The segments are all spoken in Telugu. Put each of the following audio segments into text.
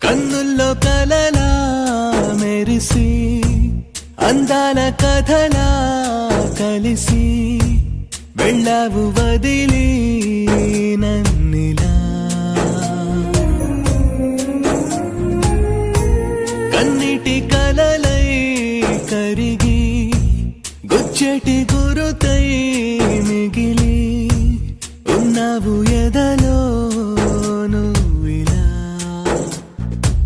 కన్నుల్లో కలలా మెరిసి అందాల కథలా కలిసి వెళ్ళావు వదిలి నన్నిలా కన్నిటి కలలై కరిగి గుచ్చెటి గురుతై మిగిలి ఉన్నావు ఎదలో నువ్విలా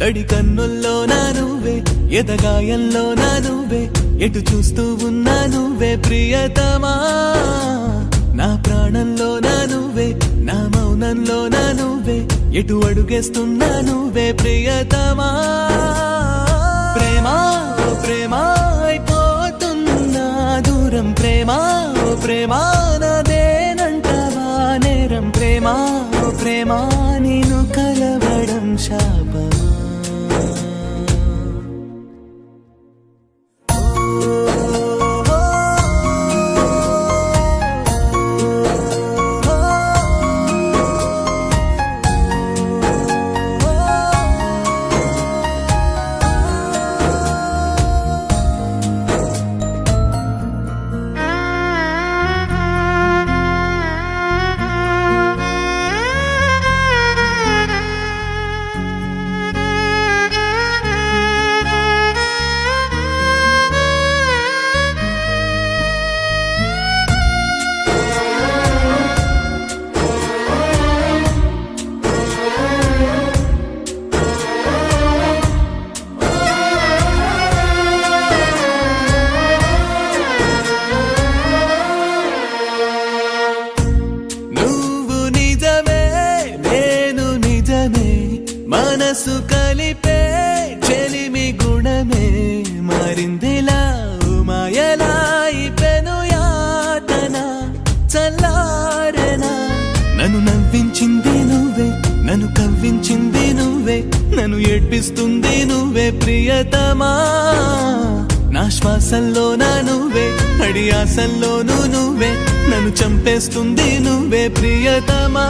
తడి కన్నుల్లో నా నువ్వే ఎదగాయంలో నా నువ్వే ఎటు చూస్తూ ఉన్నా నువ్వే ప్రియతమా నా ప్రాణంలో నా నువ్వే నా మౌనంలో నా నువ్వే ఎటు అడుగేస్తున్నా నువ్వే ప్రియతమా ప్రేమా ఓ ప్రేమా అయిపోతున్నా దూరం ప్రేమా ఓ ప్రేమా నాదేనంటవా నేరం ప్రేమా ఓ ప్రేమా నేను కలవడం శాపమా మనసు కలిపే చెలిమి గుణమే మారిందిలా మాయలాయి పెను యాతన చల్లారెనా నన్ను నవ్వించింది నువ్వే నన్ను కవ్వించింది నువ్వే నన్ను ఏడ్పిస్తుంది నువ్వే ప్రియతమా నా శ్వాసల్లో నా నువ్వే అడి ఆశల్లోనూ నువ్వే నన్ను చంపేస్తుంది నువ్వే ప్రియతమా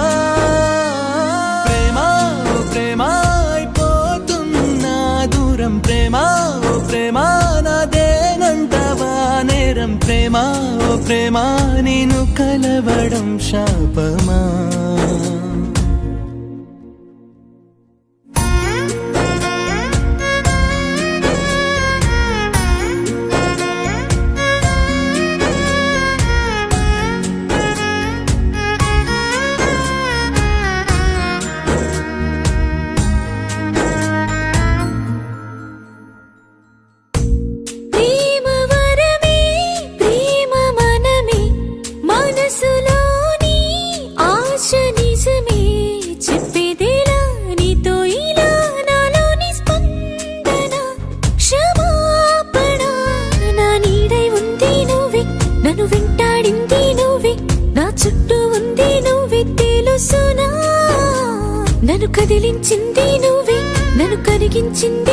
ప్రేమా ఓ ప్రేమా అయిపోతున్నా దూరం ప్రేమా ఓ ప్రేమా నాదేనంటవా నేరం ప్రేమా ఓ ప్రేమా నేను కలవడం శాపమా నన్ను వెంటాడింది నువ్వే నా చుట్టూ ఉంది నువ్వే తెలుసునా నన్ను కదిలించింది నువ్వే నన్ను కరిగించింది